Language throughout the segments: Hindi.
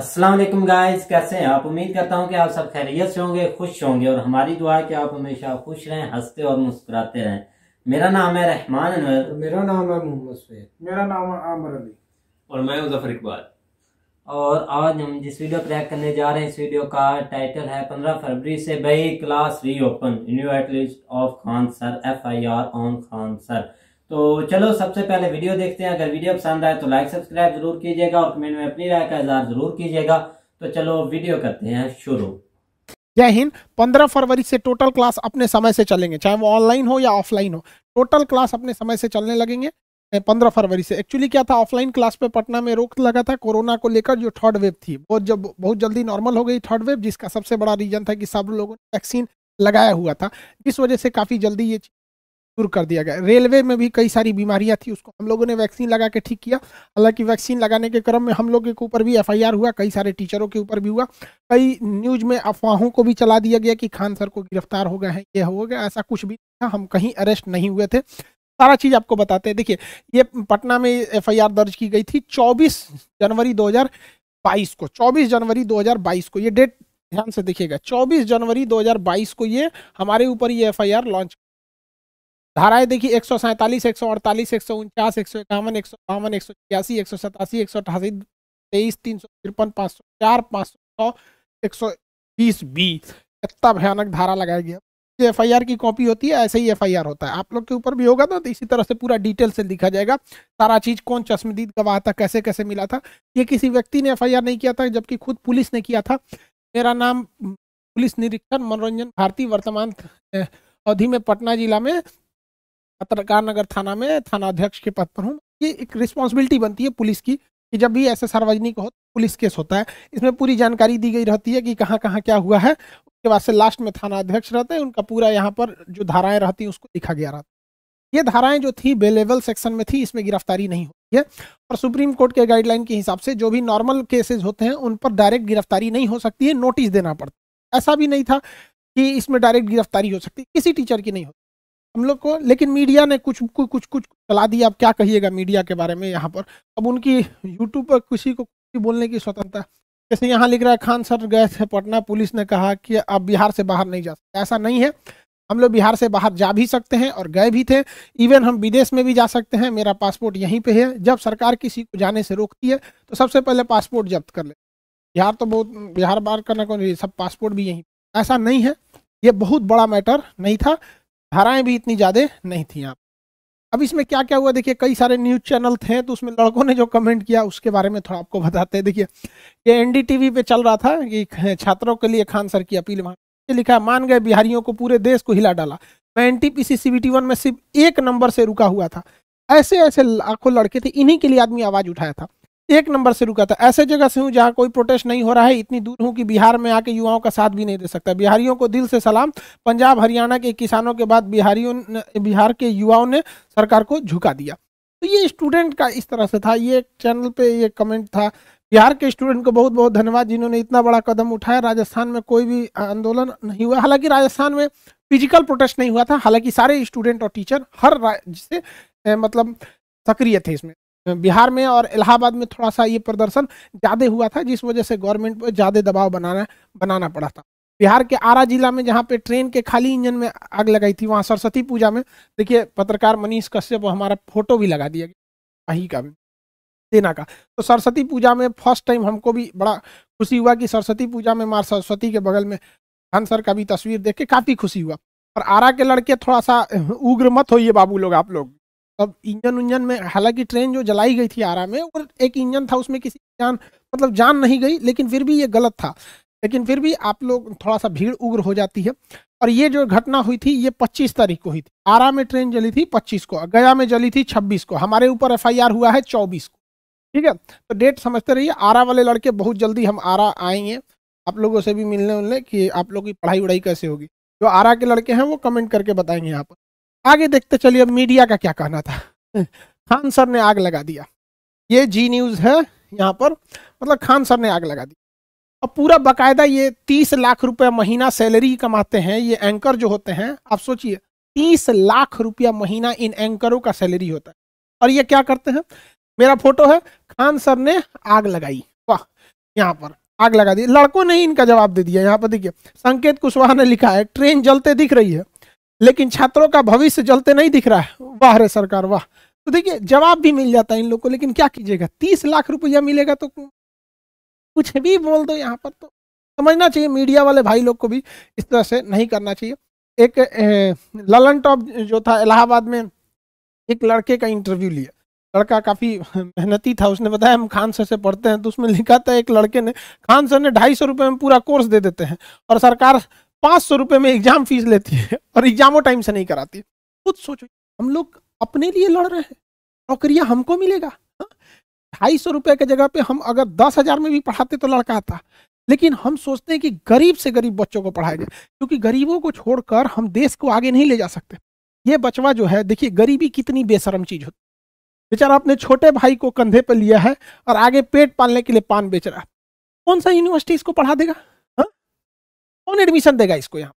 अस्सलाम वालेकुम गाइस, कैसे हैं आप। उम्मीद करता हूं कि आप सब खैरियत से होंगे, खुश होंगे और हमारी दुआ है कि आप हमेशा खुश रहें, हंसते और मुस्कुराते रहें। मेरा नाम है रहमान अनवर। मेरा नाम है मोहम्मद सैयद। मेरा नाम है आमर अली और मैं मुजफ्फर इकबाल। और आज हम जिस वीडियो पर रिएक्ट करने जा रहे हैं, इस वीडियो का टाइटल है 15 फरवरी से बई class reopen, new list of Khan sir, FIR on Khan sir. तो चलो सबसे पहले वीडियो देखते हैं। अगर वीडियो पसंद आए तो लाइक सब्सक्राइब जरूर कीजिएगा और कमेंट में अपनी राय का इजहार जरूर कीजिएगा। तो चलो वीडियो करते हैं शुरू। जय हिंद। 15 फरवरी से टोटल क्लास अपने समय से चलेंगे, चाहे वो ऑनलाइन हो या ऑफलाइन हो। टोटल क्लास अपने समय से चलने लगेंगे 15 फरवरी से। एक्चुअली क्या था, ऑफलाइन क्लास पे पटना में रोक लगा था कोरोना को लेकर, जो थर्ड वेव थी वो जब बहुत जल्दी नॉर्मल हो गई थर्ड वेव, जिसका सबसे बड़ा रीजन था कि सब लोगों ने वैक्सीन लगाया हुआ था, जिस वजह से काफ़ी जल्दी ये दूर कर दिया गया। रेलवे में भी कई सारी बीमारियां थी, उसको हम लोगों ने वैक्सीन लगा के ठीक किया। हालांकि वैक्सीन लगाने के क्रम में हम लोग के ऊपर भी FIR हुआ, कई सारे टीचरों के ऊपर भी हुआ। कई न्यूज में अफवाहों को भी चला दिया गया कि खान सर को गिरफ्तार हो गए हैं, ये हो गया। ऐसा कुछ भी था, हम कहीं अरेस्ट नहीं हुए थे। सारा चीज़ आपको बताते हैं। देखिए, ये पटना में FIR दर्ज की गई थी 24 जनवरी 2022 को। 24 जनवरी 2022 को, ये डेट ध्यान से देखिएगा, 24 जनवरी 2022 को ये हमारे ऊपर ये FIR लॉन्च। धाराएं देखिए, 147, 148, 149, 151, 152, 186, 187, 188, 23, 353, 504, 506, 120B। इतना भयानक धारा लगाया गया। जो FIR की कॉपी होती है, ऐसे ही FIR होता है। आप लोग के ऊपर भी होगा ना, तो इसी तरह से पूरा डिटेल से लिखा जाएगा सारा चीज, कौन चश्मदीद गवाह था, कैसे कैसे मिला था। ये किसी व्यक्ति ने FIR नहीं किया था, जबकि खुद पुलिस ने किया था। मेरा नाम पुलिस निरीक्षक मनोरंजन भारती, वर्तमान अवधि में पटना जिला में पत्रकार नगर थाना में थानाध्यक्ष के पद पर हूँ। ये एक रिस्पॉन्सिबिलिटी बनती है पुलिस की कि जब भी ऐसे सार्वजनिक हो, पुलिस केस होता है, इसमें पूरी जानकारी दी गई रहती है कि कहाँ कहाँ क्या हुआ है। उसके बाद से लास्ट में थानाध्यक्ष रहते हैं, उनका पूरा यहाँ पर जो धाराएं रहती हैं उसको लिखा गया रहता है। ये धाराएं जो थी बेलेवल सेक्शन में थी, इसमें गिरफ्तारी नहीं होती है। और सुप्रीम कोर्ट के गाइडलाइन के हिसाब से जो भी नॉर्मल केसेज होते हैं उन पर डायरेक्ट गिरफ्तारी नहीं हो सकती है, नोटिस देना पड़ता है। ऐसा भी नहीं था कि इसमें डायरेक्ट गिरफ्तारी हो सकती, किसी टीचर की नहीं होती हम लोग को। लेकिन मीडिया ने कुछ चला दिया। अब क्या कहिएगा मीडिया के बारे में यहाँ पर। अब उनकी यूट्यूब पर किसी को कुछ बोलने की स्वतंत्रता। जैसे यहाँ लिख रहा है, खान सर गए थे पटना, पुलिस ने कहा कि आप बिहार से बाहर नहीं जा सकते। ऐसा नहीं है, हम लोग बिहार से बाहर जा भी सकते हैं और गए भी थे। इवन हम विदेश में भी जा सकते हैं, मेरा पासपोर्ट यहीं पे है। जब सरकार किसी को जाने से रोकती है तो सबसे पहले पासपोर्ट जब्त कर ले। बिहार तो बहुत, बिहार बाहर करना कौन, सब पासपोर्ट भी यहीं। ऐसा नहीं है, ये बहुत बड़ा मैटर नहीं था। धाराएं भी इतनी ज़्यादा नहीं थी यहाँ। अब इसमें क्या क्या हुआ देखिए, कई सारे न्यूज़ चैनल थे, तो उसमें लड़कों ने जो कमेंट किया उसके बारे में थोड़ा आपको बताते हैं। देखिए, ये NDTV पे चल रहा था कि छात्रों के लिए खान सर की अपील। वहाँ लिखा है, मान गए बिहारियों को पूरे देश को हिला डाला। मैं NTPC CBT 1 में सिर्फ 1 नंबर से रुका हुआ था। ऐसे ऐसे लाखों लड़के थे, इन्हीं के लिए आदमी आवाज़ उठाया था। 1 नंबर से रुका था। ऐसे जगह से हूँ जहाँ कोई प्रोटेस्ट नहीं हो रहा है, इतनी दूर हूँ कि बिहार में आके युवाओं का साथ भी नहीं दे सकता। बिहारियों को दिल से सलाम। पंजाब हरियाणा के किसानों के बाद बिहार के युवाओं ने सरकार को झुका दिया। तो ये स्टूडेंट का इस तरह से था, ये चैनल पे ये कमेंट था। बिहार के स्टूडेंट को बहुत बहुत धन्यवाद जिन्होंने इतना बड़ा कदम उठाया। राजस्थान में कोई भी आंदोलन नहीं हुआ, हालांकि राजस्थान में फिजिकल प्रोटेस्ट नहीं हुआ था। हालांकि सारे स्टूडेंट और टीचर हर राज्य से मतलब सक्रिय थे इसमें। बिहार में और इलाहाबाद में थोड़ा सा ये प्रदर्शन ज़्यादा हुआ था, जिस वजह से गवर्नमेंट पर ज़्यादा दबाव बनाना पड़ा था। बिहार के आरा जिला में जहाँ पे ट्रेन के खाली इंजन में आग लगाई थी, वहाँ सरस्वती पूजा में देखिए पत्रकार मनीष कश्यप, हमारा फोटो भी लगा दिया गया वही का भी सेना का। तो सरस्वती पूजा में फर्स्ट टाइम हमको भी बड़ा खुशी हुआ कि सरस्वती पूजा में माँ सरस्वती के बगल में खान सर का भी तस्वीर देख के काफ़ी खुशी हुआ। और आरा के लड़के थोड़ा सा उग्र मत होइए बाबू लोग, आप लोग। अब इंजन में, हालांकि ट्रेन जो जलाई गई थी आरा में, और एक इंजन था उसमें किसी जान नहीं गई, लेकिन फिर भी ये गलत था। लेकिन फिर भी आप लोग थोड़ा सा भीड़ उग्र हो जाती है। और ये जो घटना हुई थी ये 25 तारीख को हुई थी। आरा में ट्रेन जली थी 25 को, गया में जली थी 26 को, हमारे ऊपर FIR हुआ है 24 को। ठीक है, तो डेट समझते रहिए। आरा वाले लड़के बहुत जल्दी हम आरा आएंगे, आप लोगों से भी मिलने उलने कि आप लोग की पढ़ाई वढ़ाई कैसे होगी। जो आरा के लड़के हैं वो कमेंट करके बताएंगे यहाँ पर। आगे देखते चलिए अब मीडिया का क्या कहना था। खान सर ने आग लगा दिया, ये जी न्यूज़ है यहाँ पर, मतलब खान सर ने आग लगा दी। और पूरा बकायदा ये 30 लाख रुपया महीना सैलरी कमाते हैं ये एंकर जो होते हैं। आप सोचिए 30 लाख रुपया महीना इन एंकरों का सैलरी होता है। और ये क्या करते हैं, मेरा फोटो है, खान सर ने आग लगाई, वाह, यहाँ पर आग लगा दी, लड़कों ने ही इनका जवाब दे दिया। यहाँ पर देखिए संकेत कुशवाहा ने लिखा है ट्रेन जलते दिख रही है लेकिन छात्रों का भविष्य जलते नहीं दिख रहा है, वाह रे सरकार वाह। तो देखिए जवाब भी मिल जाता है इन लोग को, लेकिन क्या कीजिएगा, 30 लाख रुपया मिलेगा तो कुछ भी बोल दो। यहाँ पर तो समझना चाहिए मीडिया वाले भाई लोग को भी इस तरह से नहीं करना चाहिए। एक ललन टॉप जो था इलाहाबाद में, एक लड़के का इंटरव्यू लिया, लड़का काफी मेहनती था, उसने बताया हम खान सर से पढ़ते हैं, तो उसमें लिखा था एक लड़के ने, खान सर ने 250 रुपये में पूरा कोर्स दे देते हैं और सरकार 500 रुपये में एग्जाम फीस लेती है और एग्जामों टाइम से नहीं कराती। खुद सोचो, हम लोग अपने लिए लड़ रहे हैं, नौकरियां हमको मिलेगा। 250 रुपये की जगह पे हम अगर 10,000 में भी पढ़ाते तो लड़का आता, लेकिन हम सोचते हैं कि गरीब से गरीब बच्चों को पढ़ाया जाए, क्योंकि गरीबों को छोड़कर हम देश को आगे नहीं ले जा सकते। ये बचवा जो है, देखिए गरीबी कितनी बेशरम चीज होती है। बेचारा अपने छोटे भाई को कंधे पर लिया है और आगे पेट पालने के लिए पान बेच रहा है। कौन सा यूनिवर्सिटी इसको पढ़ा देगा? कौन एडमिशन देगा इसको? यहाँ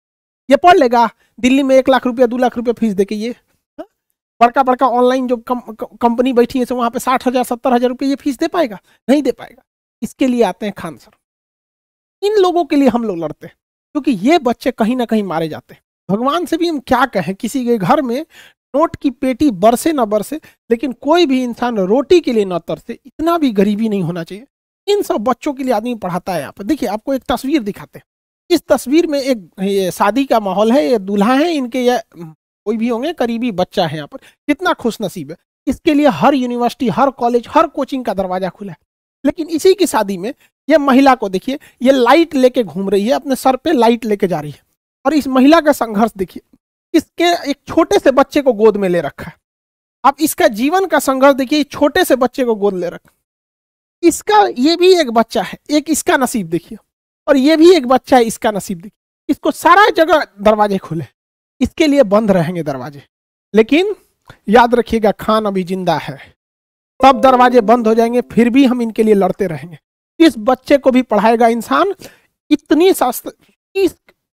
ये पढ़ लेगा दिल्ली में 1 लाख रुपया 2 लाख रुपया फीस देके, ये बड़का बड़का ऑनलाइन जो कंपनी बैठी है वहां पे 60,000 70,000 रुपये ये फीस दे पाएगा? नहीं दे पाएगा। इसके लिए आते हैं खान सर, इन लोगों के लिए हम लोग लड़ते हैं, क्योंकि ये बच्चे कहीं ना कहीं मारे जाते हैं। भगवान से भी हम क्या कहें, किसी के घर में नोट की पेटी बरसे ना बरसे, लेकिन कोई भी इंसान रोटी के लिए ना तरसे, इतना भी गरीबी नहीं होना चाहिए। इन सब बच्चों के लिए आदमी पढ़ाता है। यहाँ पर देखिए आपको एक तस्वीर दिखाते हैं। इस तस्वीर में एक ये शादी का माहौल है, ये दूल्हा है, इनके ये कोई भी होंगे करीबी बच्चा है। यहाँ पर कितना खुशनसीब है, इसके लिए हर यूनिवर्सिटी, हर कॉलेज, हर कोचिंग का दरवाजा खुला है। लेकिन इसी की शादी में ये महिला को देखिए, ये लाइट लेके घूम रही है, अपने सर पे लाइट लेके जा रही है। और इस महिला का संघर्ष देखिए, इसके एक छोटे से बच्चे को गोद में ले रखा है। अब इसका जीवन का संघर्ष देखिए, छोटे से बच्चे को गोद ले रखा, इसका ये भी एक बच्चा है, एक इसका नसीब देखिए, और ये भी एक बच्चा है, इसका नसीब देखिए। इसको सारा जगह दरवाजे खुले, इसके लिए बंद रहेंगे दरवाजे। लेकिन याद रखिएगा खान अभी जिंदा है, तब दरवाजे बंद हो जाएंगे, फिर भी हम इनके लिए लड़ते रहेंगे। इस बच्चे को भी पढ़ाएगा इंसान, इतनी सस्ता, इस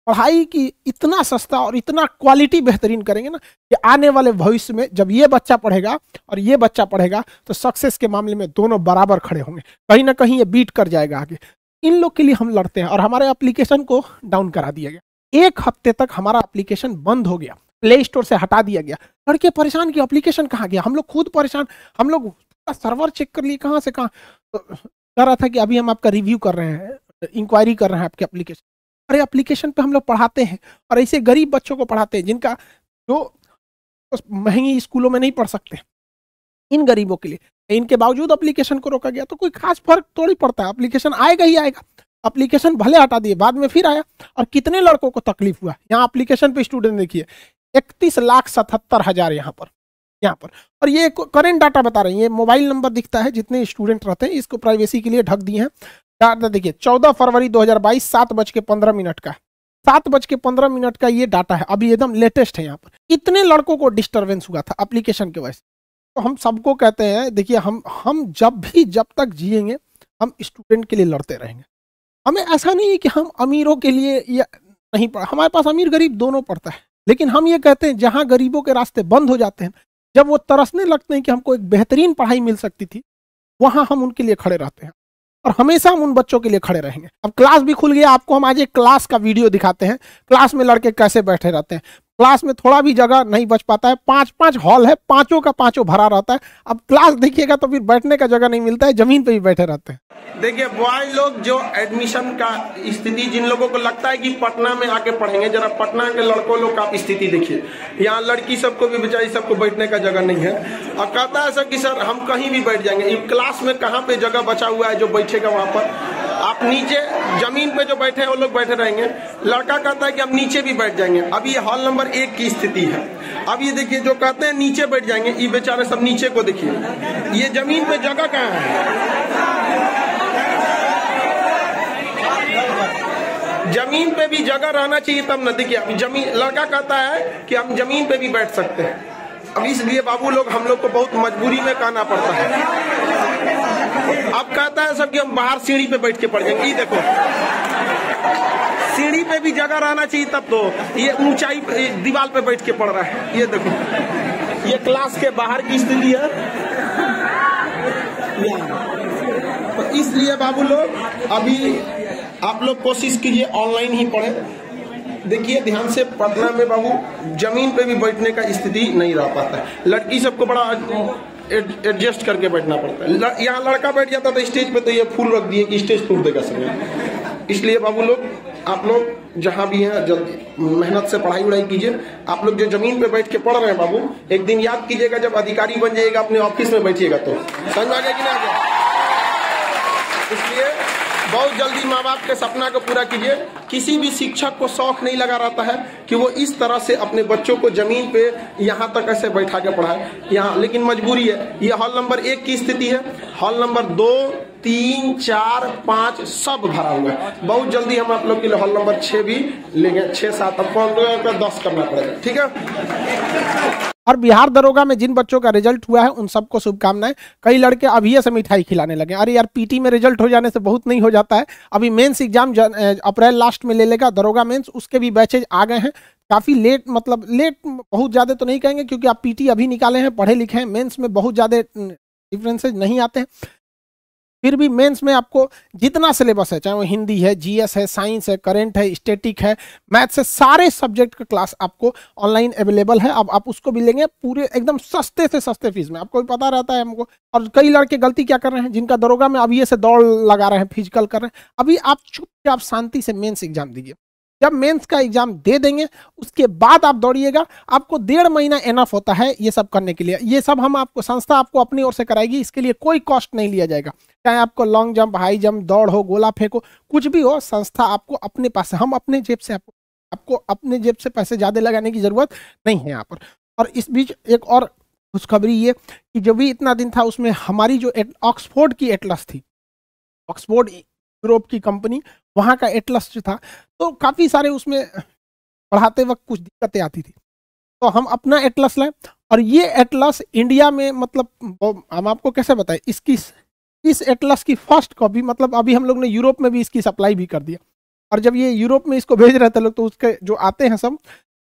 पढ़ाई की इतना सस्ता और इतना क्वालिटी बेहतरीन करेंगे ना कि आने वाले भविष्य में जब ये बच्चा पढ़ेगा और ये बच्चा पढ़ेगा तो सक्सेस के मामले में दोनों बराबर खड़े होंगे, कहीं ना कहीं ये बीट कर जाएगा आगे। इन लोग के लिए हम लड़ते हैं। और हमारे एप्लीकेशन को डाउन करा दिया गया, 1 हफ्ते तक हमारा एप्लीकेशन बंद हो गया, प्ले स्टोर से हटा दिया गया। लड़के परेशान कि एप्लीकेशन कहाँ गया, हम लोग खुद परेशान, हम लोग सर्वर चेक कर लिए कहाँ से कहाँ, कह रहा था कि अभी हम आपका रिव्यू कर रहे हैं, इंक्वायरी कर रहे हैं आपके एप्लीकेशन। अरे एप्लीकेशन पे हम लोग पढ़ाते हैं और ऐसे गरीब बच्चों को पढ़ाते हैं जिनका जो महंगी स्कूलों में नहीं पढ़ सकते, इन गरीबों के लिए। इनके बावजूद एप्लीकेशन को रोका गया, तो कोई खास फर्क थोड़ी पड़ता है, एप्लीकेशन आएगा ही आएगा। एप्लीकेशन भले हटा दिए, बाद में फिर आया, और कितने लड़कों को तकलीफ हुआ। यहाँ एप्लीकेशन पे स्टूडेंट देखिए 31,77,000 यहाँ पर। और ये करेंट डाटा बता रहे हैं, ये मोबाइल नंबर दिखता है जितने स्टूडेंट रहते हैं, इसको प्राइवेसी के लिए ढक दिए हैं। डाटा देखिए 14 फरवरी 2022 7:15 का, 7:15 का ये डाटा है, अभी एकदम लेटेस्ट है। यहाँ पर इतने लड़कों को डिस्टर्बेंस हुआ था एप्लीकेशन के वजह से। तो हम सबको कहते हैं, देखिए हम जब तक जिएंगे हम स्टूडेंट के लिए लड़ते रहेंगे। हमें ऐसा नहीं है कि हम अमीरों के लिए या नहीं पढ़ा, हमारे पास अमीर गरीब दोनों पढ़ता है, लेकिन हम ये कहते हैं जहां गरीबों के रास्ते बंद हो जाते हैं, जब वो तरसने लगते हैं कि हमको एक बेहतरीन पढ़ाई मिल सकती थी, वहां हम उनके लिए खड़े रहते हैं और हमेशा हम उन बच्चों के लिए खड़े रहेंगे। अब क्लास भी खुल गया, आपको हम आज एक क्लास का वीडियो दिखाते हैं, क्लास में लड़के कैसे बैठे रहते हैं। क्लास में थोड़ा भी जगह नहीं बच पाता है, 5-5 हॉल है, पांचों का पांचों भरा रहता है। अब क्लास देखिएगा तो फिर बैठने का जगह नहीं मिलता है, जमीन पे भी बैठे रहते हैं। देखिए बॉय लोग जो एडमिशन का स्थिति, जिन लोगों को लगता है कि पटना में आके पढ़ेंगे, जरा पटना के लड़कों लोग का स्थिति देखिए। यहाँ लड़की सबको भी बेचारी सबको बैठने का जगह नहीं है, और कहता है सर कि सर हम कहीं भी बैठ जाएंगे। क्लास में कहाँ पे जगह बचा हुआ है जो बैठेगा वहां पर? आप नीचे जमीन पे जो बैठे हैं वो लोग बैठे रहेंगे। लड़का कहता है कि हम नीचे भी बैठ जाएंगे। अब ये हॉल नंबर 1 की स्थिति है। अब ये देखिए जो कहते हैं नीचे बैठ जाएंगे, ये बेचारे सब नीचे को देखिए, ये जमीन पे जगह कहाँ है? जमीन पे भी जगह रहना चाहिए तब न। देखिए अभी जमीन, लड़का कहता है कि हम जमीन पे भी बैठ सकते हैं। अब इसलिए बाबू लोग हम लोग को बहुत मजबूरी में कहना पड़ता है। अब कहता है सब कि हम बाहर सीढ़ी पे बैठ के पढ़ जाएंगे। ये देखो, सीढ़ी पे भी जगह रहना चाहिए, तब तो ये ऊंचाई दीवार पे बैठ के पढ़ रहा है। ये देखो, ये क्लास के बाहर की स्थिति है। तो इसलिए बाबू लोग अभी आप लोग कोशिश कीजिए ऑनलाइन ही पढ़े। देखिए ध्यान से, पटना में बाबू जमीन पे भी बैठने का स्थिति नहीं रह पाता है। लड़की सबको बड़ा एडजस्ट करके बैठना पड़ता है। यहाँ लड़का बैठ जाता था स्टेज पे तो ये फूल रख दिए कि स्टेज टूट देगा समय। इसलिए बाबू लोग, आप लोग जहाँ भी हैं जल्दी मेहनत से पढ़ाई वढ़ाई कीजिए। आप लोग जो जमीन पे बैठ के पढ़ रहे हैं बाबू, एक दिन याद कीजिएगा जब अधिकारी बन जाइएगा अपने ऑफिस में बैठिएगा तो समझ आ गया कि नहीं आ गया। इसलिए बहुत जल्दी माँ बाप के सपना को पूरा कीजिए। किसी भी शिक्षक को शौक नहीं लगा रहता है कि वो इस तरह से अपने बच्चों को जमीन पे यहाँ तक ऐसे बैठा के पढ़ाए यहाँ, लेकिन मजबूरी है। ये हॉल नंबर 1 की स्थिति है। हॉल नंबर 2, 3, 4, 5 सब भरा हुआ है। बहुत जल्दी हम आप लोग के लिए हॉल नंबर 6 भी लेंगे। 6, 7 अब 10 करना पड़ेगा, ठीक है। और बिहार दरोगा में जिन बच्चों का रिजल्ट हुआ है उन सबको शुभकामनाएं। कई लड़के अभी से मिठाई खिलाने लगे। अरे यार, पीटी में रिजल्ट हो जाने से बहुत नहीं हो जाता है। अभी मेंस एग्जाम अप्रैल लास्ट में ले लेगा दरोगा मेंस, उसके भी बैचेज आ गए हैं। काफ़ी लेट, मतलब लेट बहुत ज़्यादा तो नहीं कहेंगे क्योंकि आप पीटी अभी निकाले हैं, पढ़े लिखे हैं। मेंस में बहुत ज़्यादा डिफरेंसेज नहीं आते हैं। फिर भी मेंस में आपको जितना सिलेबस है, चाहे वो हिंदी है, जीएस है, साइंस है, करंट है, स्टैटिक है, मैथ्स है, सारे सब्जेक्ट का क्लास आपको ऑनलाइन अवेलेबल है। अब आप उसको भी लेंगे पूरे एकदम सस्ते से सस्ते फीस में। आपको भी पता रहता है हमको। और कई लड़के गलती क्या कर रहे हैं, जिनका दरोगा में अभी से दौड़ लगा रहे हैं, फिजिकल कर रहे हैं। अभी आप चुपचाप शांति से मेंस एग्जाम दीजिए। जब मेंस का एग्जाम दे देंगे उसके बाद आप दौड़िएगा। आपको 1.5 महीना एनफ होता है ये सब करने के लिए। ये सब हम आपको, संस्था आपको अपनी ओर से कराएगी। इसके लिए कोई कॉस्ट नहीं लिया जाएगा। चाहे आपको लॉन्ग जंप, हाई जंप, दौड़ हो, गोला फेंक हो, कुछ भी हो, संस्था आपको अपने पास से, हम अपने जेब से आपको अपने जेब से पैसे ज़्यादा लगाने की जरूरत नहीं है यहाँ पर। और इस बीच एक और खुशखबरी ये कि जो भी इतना दिन था उसमें हमारी जो ऑक्सफोर्ड की एटलस थी, ऑक्सफोर्ड यूरोप की कंपनी, वहाँ का एटलस जो था, तो काफ़ी सारे उसमें पढ़ाते वक्त कुछ दिक्कतें आती थी। तो हम अपना एटलस लाए और ये एटलस इंडिया में, मतलब हम आपको कैसे बताएं, इस एटलस की फर्स्ट कॉपी, मतलब अभी हम लोग ने यूरोप में भी इसकी सप्लाई भी कर दिया। और जब ये यूरोप में इसको भेज रहे थे लोग, तो उसके जो आते हैं सब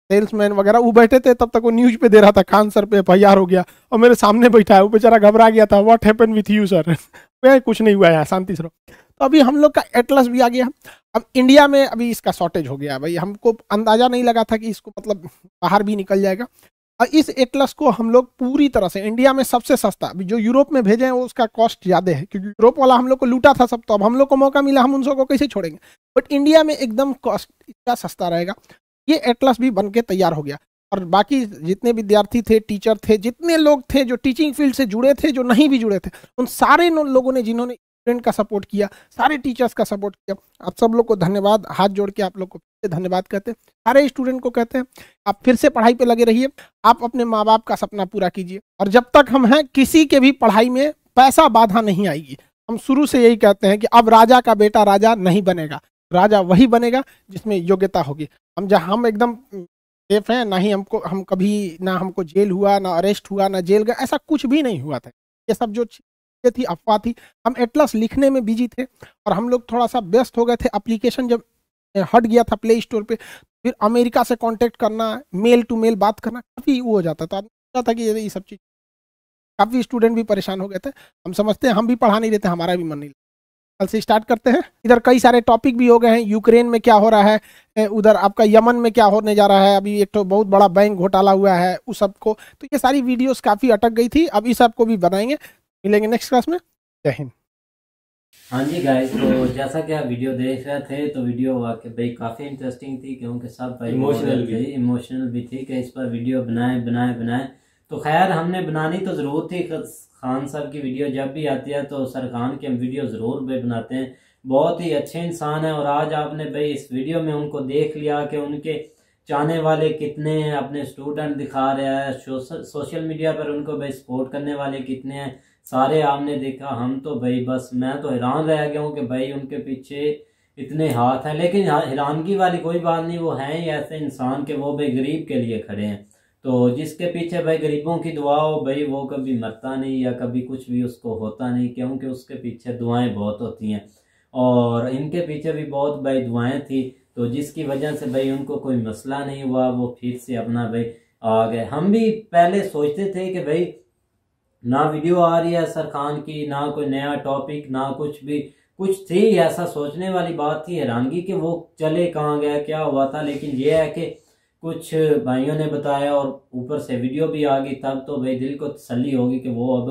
सेल्समैन वगैरह, वो बैठे थे, तब तक वो न्यूज पे दे रहा था खान सर पे FIR हो गया। और मेरे सामने बैठा है, वो बेचारा घबरा गया था। What happened with you sir? कुछ नहीं हुआ है, शांति से रहो। तो अभी हम लोग का एटलस भी आ गया। अब इंडिया में अभी इसका शॉर्टेज हो गया भाई। हमको अंदाजा नहीं लगा था कि इसको मतलब बाहर भी निकल जाएगा। और इस एटलस को हम लोग पूरी तरह से इंडिया में सबसे सस्ता, अभी जो यूरोप में भेजे हैं वो उसका कॉस्ट ज़्यादा है क्योंकि यूरोप वाला हम लोग को लूटा था सब। तो अब हम लोग को मौका मिला, हम उन सबको कैसे छोड़ेंगे। बट इंडिया में एकदम कॉस्ट इतना सस्ता रहेगा। ये एटलस भी बन के तैयार हो गया। और बाकी जितने विद्यार्थी थे, टीचर थे, जितने लोग थे जो टीचिंग फील्ड से जुड़े थे, जो नहीं भी जुड़े थे, उन सारे लोगों ने जिन्होंने स्टूडेंट का सपोर्ट किया, सारे टीचर्स का सपोर्ट किया, आप सब लोग को धन्यवाद। हाथ जोड़ के आप लोग को धन्यवाद कहते हैं। सारे स्टूडेंट को कहते हैं आप फिर से पढ़ाई पे लगे रहिए। आप अपने माँ बाप का सपना पूरा कीजिए। और जब तक हम हैं, किसी के भी पढ़ाई में पैसा बाधा नहीं आएगी। हम शुरू से यही कहते हैं कि अब राजा का बेटा राजा नहीं बनेगा। राजा वही बनेगा जिसमें योग्यता होगी। हम एकदम सेफ हैं, ना ही हम कभी, ना हमको जेल हुआ, ना अरेस्ट हुआ, ना जेल गए, ऐसा कुछ भी नहीं हुआ था। ये सब जो थी अफवाह थी। हम एटलस लिखने में बिजी थे और हम लोग थोड़ा सा व्यस्त हो गए थे। एप्लीकेशन जब हट गया था प्ले स्टोर पे, फिर अमेरिका से कांटेक्ट करना, मेल टू मेल बात करना काफ़ी वो हो जाता था। था कि ये सब चीज़, काफ़ी स्टूडेंट भी परेशान हो गए थे। हम समझते हैं हम भी पढ़ा नहीं रहे थे, हमारा भी मन नहीं। कल से स्टार्ट करते हैं। इधर कई सारे टॉपिक भी हो गए हैं। यूक्रेन में क्या हो रहा है, उधर आपका यमन में क्या होने जा रहा है, अभी एक तो बहुत बड़ा बैंक घोटाला हुआ है, उस सब को। तो ये सारी वीडियोस काफ़ी अटक गई थी, अब इस सब को भी बनाएंगे। मिलेंगे नेक्स्ट क्लास में। जय हिंद। हाँ जी गाइस, तो जैसा कि आप वीडियो देख रहे थे, तो वीडियो वाकई भाई काफ़ी इंटरेस्टिंग थी क्योंकि सब भाई इमोशनल भी थी कि इस पर वीडियो बनाए। तो खैर, हमने बनानी तो ज़रूर थी। खान साहब की वीडियो जब भी आती है तो सर खान की हम वीडियो ज़रूर बनाते हैं। बहुत ही अच्छे इंसान है और आज आपने भाई इस वीडियो में उनको देख लिया कि उनके चाहने वाले कितने हैं, अपने स्टूडेंट दिखा रहा है, सोशल मीडिया पर उनको भाई सपोर्ट करने वाले कितने हैं, सारे आपने देखा। हम तो भाई बस मैं तो हैरान रह गया हूँ कि भाई उनके पीछे इतने हाथ हैं। लेकिन हैरानगी वाली कोई बात नहीं, वो हैं ही ऐसे इंसान के वो भाई गरीब के लिए खड़े हैं। तो जिसके पीछे भाई गरीबों की दुआ हो भाई वो कभी मरता नहीं या कभी कुछ भी उसको होता नहीं, क्योंकि उसके पीछे दुआएं बहुत होती हैं और इनके पीछे भी बहुत भाई दुआएं थी। तो जिसकी वजह से भाई उनको कोई मसला नहीं हुआ, वो फिर से अपना भाई आ गए। हम भी पहले सोचते थे कि भाई ना वीडियो आ रही है असर खान की, ना कोई नया टॉपिक, ना कुछ भी कुछ थी, ऐसा सोचने वाली बात थी। हैरानगी कि वो चले कहाँ गया, क्या हुआ था। लेकिन ये है कि कुछ भाइयों ने बताया और ऊपर से वीडियो भी आ गई, तब तो भाई दिल को तसल्ली होगी कि वो अब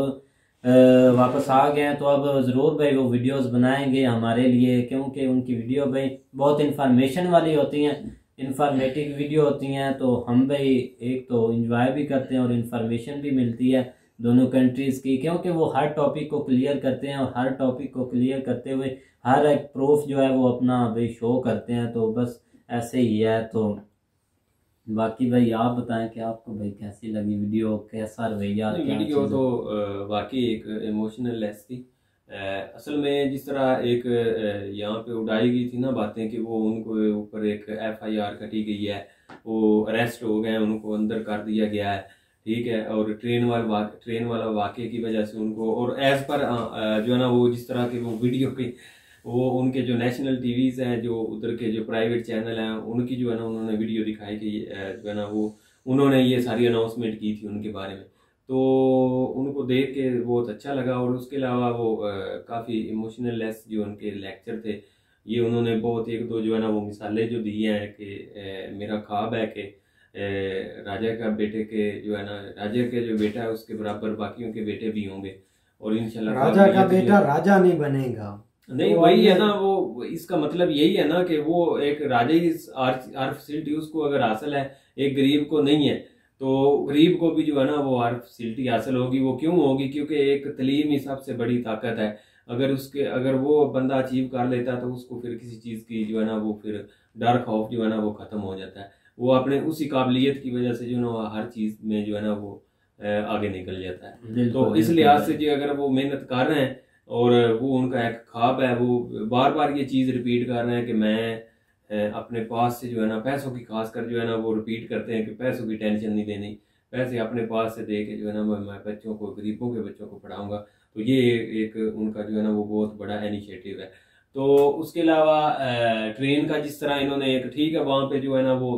वापस आ गए हैं। तो अब ज़रूर भाई वो वीडियोस बनाएंगे हमारे लिए, क्योंकि उनकी वीडियो भाई बहुत इन्फॉर्मेशन वाली होती हैं, इन्फॉर्मेटिव वीडियो होती हैं। तो हम भाई एक तो इंजॉय भी करते हैं और इन्फॉर्मेशन भी मिलती है दोनों कंट्रीज़ की, क्योंकि वो हर टॉपिक को क्लियर करते हैं और हर टॉपिक को क्लियर करते हुए हर एक प्रूफ जो है वो अपना भाई शो करते हैं। तो बस ऐसे ही है। तो बाकी भाई आप बताएं कि आपको भाई कैसी लगी वीडियो, कैसा रवैया? वीडियो तो वाकई एक इमोशनल लेस थी। असल में जिस तरह एक यहाँ पे उड़ाई गई थी ना बातें कि वो उनको ऊपर एक FIR कटी गई है, वो अरेस्ट हो गए, उनको अंदर कर दिया गया है, ठीक है, और ट्रेन वाला वाक़े की वजह से उनको, और एज पर जो है ना वो जिस तरह के वो वीडियो के वो उनके जो नेशनल टीवीज हैं, जो उधर के जो प्राइवेट चैनल हैं, उनकी जो है ना उन्होंने वीडियो दिखाई कि जो है ना वो उन्होंने ये सारी अनाउंसमेंट की थी उनके बारे में। तो उनको देख के बहुत अच्छा लगा। और उसके अलावा वो काफ़ी इमोशनल लेस जो उनके लेक्चर थे, ये उन्होंने बहुत एक दो जो है ना वो मिसालें जो दी हैं कि मेरा ख्वाब है कि राजा का बेटे के जो है ना, राजा के जो बेटा है उसके बराबर बाकियों के बेटे भी होंगे और इंशाल्लाह राजा का बेटा राजा नहीं बनेगा। नहीं, वही है ना, वो इसका मतलब यही है ना कि वो एक राजा ही हर फैसिलिटी उसको अगर हासिल है, एक गरीब को नहीं है, तो गरीब को भी जो है ना वो हर फैसिलिटी हासिल होगी। वो क्यों होगी? क्योंकि एक तलीम ही सबसे बड़ी ताकत है। अगर वो बंदा अचीव कर लेता है तो उसको फिर किसी चीज़ की जो है ना वो फिर डर खौफ जो है ना वो ख़त्म हो जाता है। वो अपने उसी काबिलियत की वजह से जो ना हर चीज़ में जो है ना वो आगे निकल जाता है। तो इस लिहाज से जो अगर वो मेहनत कर रहे हैं और वो उनका एक ख्वाब है, वो बार बार ये चीज़ रिपीट कर रहे हैं कि मैं अपने पास से जो है ना पैसों की, खासकर जो है ना वो रिपीट करते हैं कि पैसों की टेंशन नहीं देनी, पैसे अपने पास से दे के जो है ना मैं बच्चों को, गरीबों के बच्चों को पढ़ाऊंगा। तो ये एक उनका जो है ना वो बहुत बड़ा इनिशिएटिव है। तो उसके अलावा ट्रेन का जिस तरह इन्होंने एक, ठीक है, वहाँ पे जो है ना वो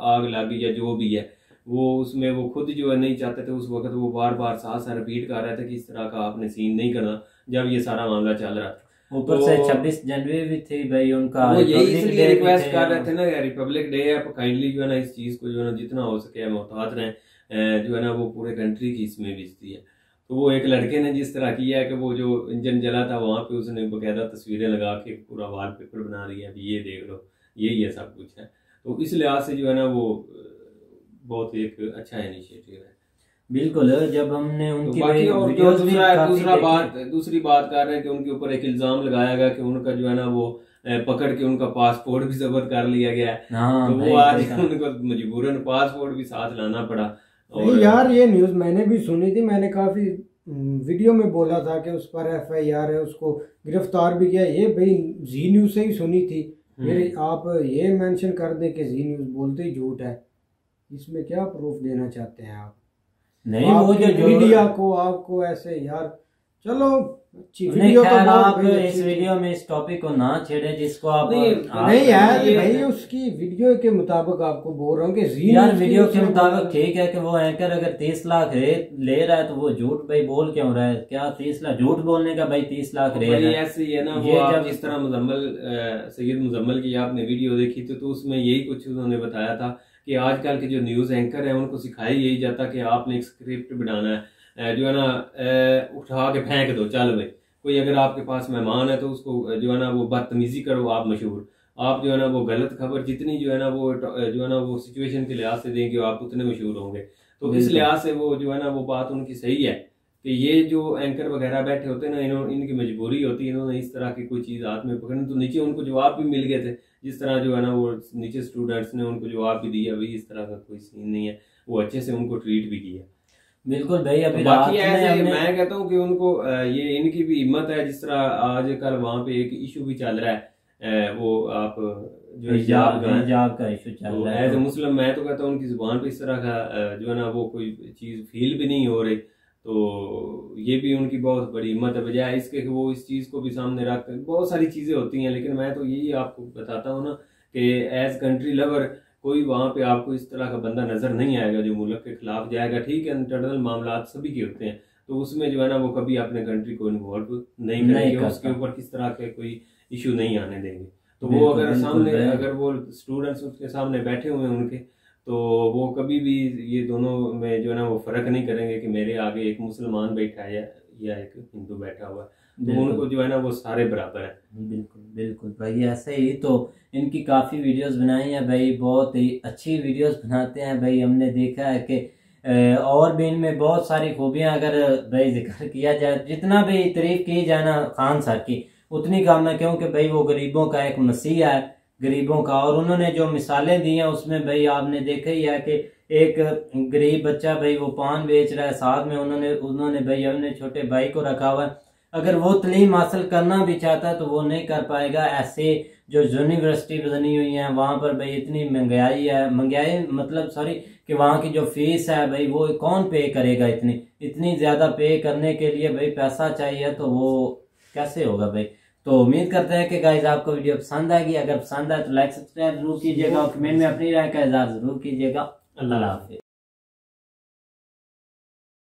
आग लगी या जो भी है वो उसमें वो खुद जो है नहीं चाहते थे उस वक्त, वो बार बार साथ साथ रिपीट कर रहे थे कि इस तरह का आपने सीन नहीं करना जब ये सारा मामला चल रहा था। ऊपर तो से 26 जनवरी भी थी भाई उनका, वो यही इसलिए रिक्वेस्ट कर रहे थे ना, रिपब्लिक डे है, काइंडली जो है ना इस चीज को जो है ना जितना हो सके मोहतात रहें, जो है ना वो पूरे कंट्री की इसमें बेइज्जती है। तो वो एक लड़के ने जिस तरह किया है कि वो जो इंजन जला था वहां पे उसने बकायदा तस्वीरें लगा के पूरा वॉलपेपर बना रही है, अभी ये देख लो, यही है सब कुछ है। तो इस लिहाज से जो है ना वो बहुत एक अच्छा इनिशिएटिव है। बिल्कुल। जब हमने उनकी बाकी और वीडियोस भी दूसरी बात कर रहे हैं कि उनके ऊपर एक इल्जाम लगाया गया कि उनका जो है ना वो पकड़ के उनका पासपोर्ट भी जब्त कर लिया गया है। तो वो आज उनको मजबूरन पासपोर्ट भी साथ लाना पड़ा। और यार ये न्यूज़ मैंने भी सुनी थी, मैंने काफी वीडियो में बोला था कि उस पर FIR है, उसको गिरफ्तार भी किया। ये भाई जी न्यूज़ से ही सुनी थी। मेरे आप ये मेंशन कर दें कि जी न्यूज़ बोलते ही झूठ है, इसमें क्या प्रूफ देना चाहते हैं आप? नहीं, वो जो मीडिया को आपको ऐसे यार, चलो अच्छी वीडियो तो आप इस वीडियो में इस टॉपिक को ना छेड़े जिसको आप नहीं यार भाई उसकी वीडियो के मुताबिक आपको बोल रहा हूँ कि यार वीडियो के मुताबिक ठीक है कि वो एंकर अगर 30 लाख ले रहा है तो वो झूठ भाई बोल क्यों रहा है? क्या 30 लाख झूठ बोलने का भाई 30 लाख रेट है? ऐसे ही है ना, वो आप जिस तरह सैयद मुजम्मल की आपने वीडियो देखी थी तो उसमें यही कुछ उन्होंने बताया था कि आजकल के जो न्यूज़ एंकर हैं उनको सिखाया यही जाता कि आपने एक स्क्रिप्ट बनाना है, जो है ना उठा के फेंक दो, चल भाई कोई अगर आपके पास मेहमान है तो उसको जो है ना वो बदतमीजी करो, आप मशहूर, आप जो है ना वो गलत खबर जितनी जो है ना वो सिचुएशन के लिहाज से देंगे आप उतने मशहूर होंगे। तो इस लिहाज से वो जो है ना वो बात उनकी सही है कि ये जो एंकर वगैरह बैठे होते हैं ना, इनकी मजबूरी होती है, इन्होंने इस तरह की कोई चीज़ हाथ में पकड़नी, तो नीचे उनको जवाब भी मिल गए थे, जिस तरह जो है ना वो नीचे स्टूडेंट्स ने उनको जवाब भी दिया, भाई इस तरह का कोई सीन नहीं है, वो अच्छे से उनको ट्रीट भी किया। बिल्कुल भाई। अभी बाकी ऐसे मैं कहता हूँ कि उनको ये इनकी भी हिम्मत है, जिस तरह आजकल वहाँ पे एक इशू भी चल रहा है वो आप जो हिजाब का इशू चल रहा है। एज ए मुस्लिम मैं तो कहता हूँ उनकी जुबान पे इस तरह का जो है ना वो कोई चीज़ फील भी नहीं हो रही, तो ये भी उनकी बहुत बड़ी हिम्मत है, बजाय इसके कि वो इस चीज़ को भी सामने रख कर। बहुत सारी चीज़ें होती हैं, लेकिन मैं तो यही आपको बताता हूँ ना कि एज कंट्री लवर कोई वहाँ पे आपको इस तरह का बंदा नज़र नहीं आएगा जो मुल्क के खिलाफ जाएगा। ठीक है, इंटरनल मामला सभी के होते हैं, तो उसमें जो है ना वो कभी अपने कंट्री को इन्वॉल्व नहीं करेंगे, उसके ऊपर किस तरह के कोई इशू नहीं आने देंगे। तो वो अगर सामने अगर वो स्टूडेंट्स उसके सामने बैठे हुए हैं उनके, तो वो कभी भी ये दोनों में जो है ना वो फर्क नहीं करेंगे कि मेरे आगे एक मुसलमान बैठा है या एक हिंदू बैठा हुआ है, तो उनको जो है ना वो सारे बराबर है। बिल्कुल बिल्कुल भाई, ऐसे ही तो इनकी काफ़ी वीडियोस बनाई हैं भाई, बहुत ही अच्छी वीडियोस बनाते हैं भाई। हमने देखा है कि और भी इनमें बहुत सारी खूबियां अगर भाई जिक्र किया जाए, जितना भी तारीफ की जाए ना खान सर की उतनी कम है, क्योंकि भाई वो गरीबों का एक मसीहा है, गरीबों का। और उन्होंने जो मिसालें दी हैं उसमें भाई आपने देखा ही है कि एक गरीब बच्चा भाई वो पान बेच रहा है, साथ में उन्होंने भाई अपने छोटे भाई को रखा हुआ है। अगर वो तलीम हासिल करना भी चाहता है तो वो नहीं कर पाएगा। ऐसे जो यूनिवर्सिटी बनी हुई है वहाँ पर भाई इतनी महंगाई मतलब सॉरी कि वहाँ की जो फीस है भाई वो कौन पे करेगा। इतनी ज़्यादा पे करने के लिए भाई पैसा चाहिए, तो वो कैसे होगा भाई। तो उम्मीद करते हैं कि गाइस आपको वीडियो पसंद आएगी। अगर पसंद आए तो लाइक सब्सक्राइब जरूर कीजिएगा और कमेंट में अपनी राय का इज़हार जरूर कीजिएगा। अल्लाह हाफिज़।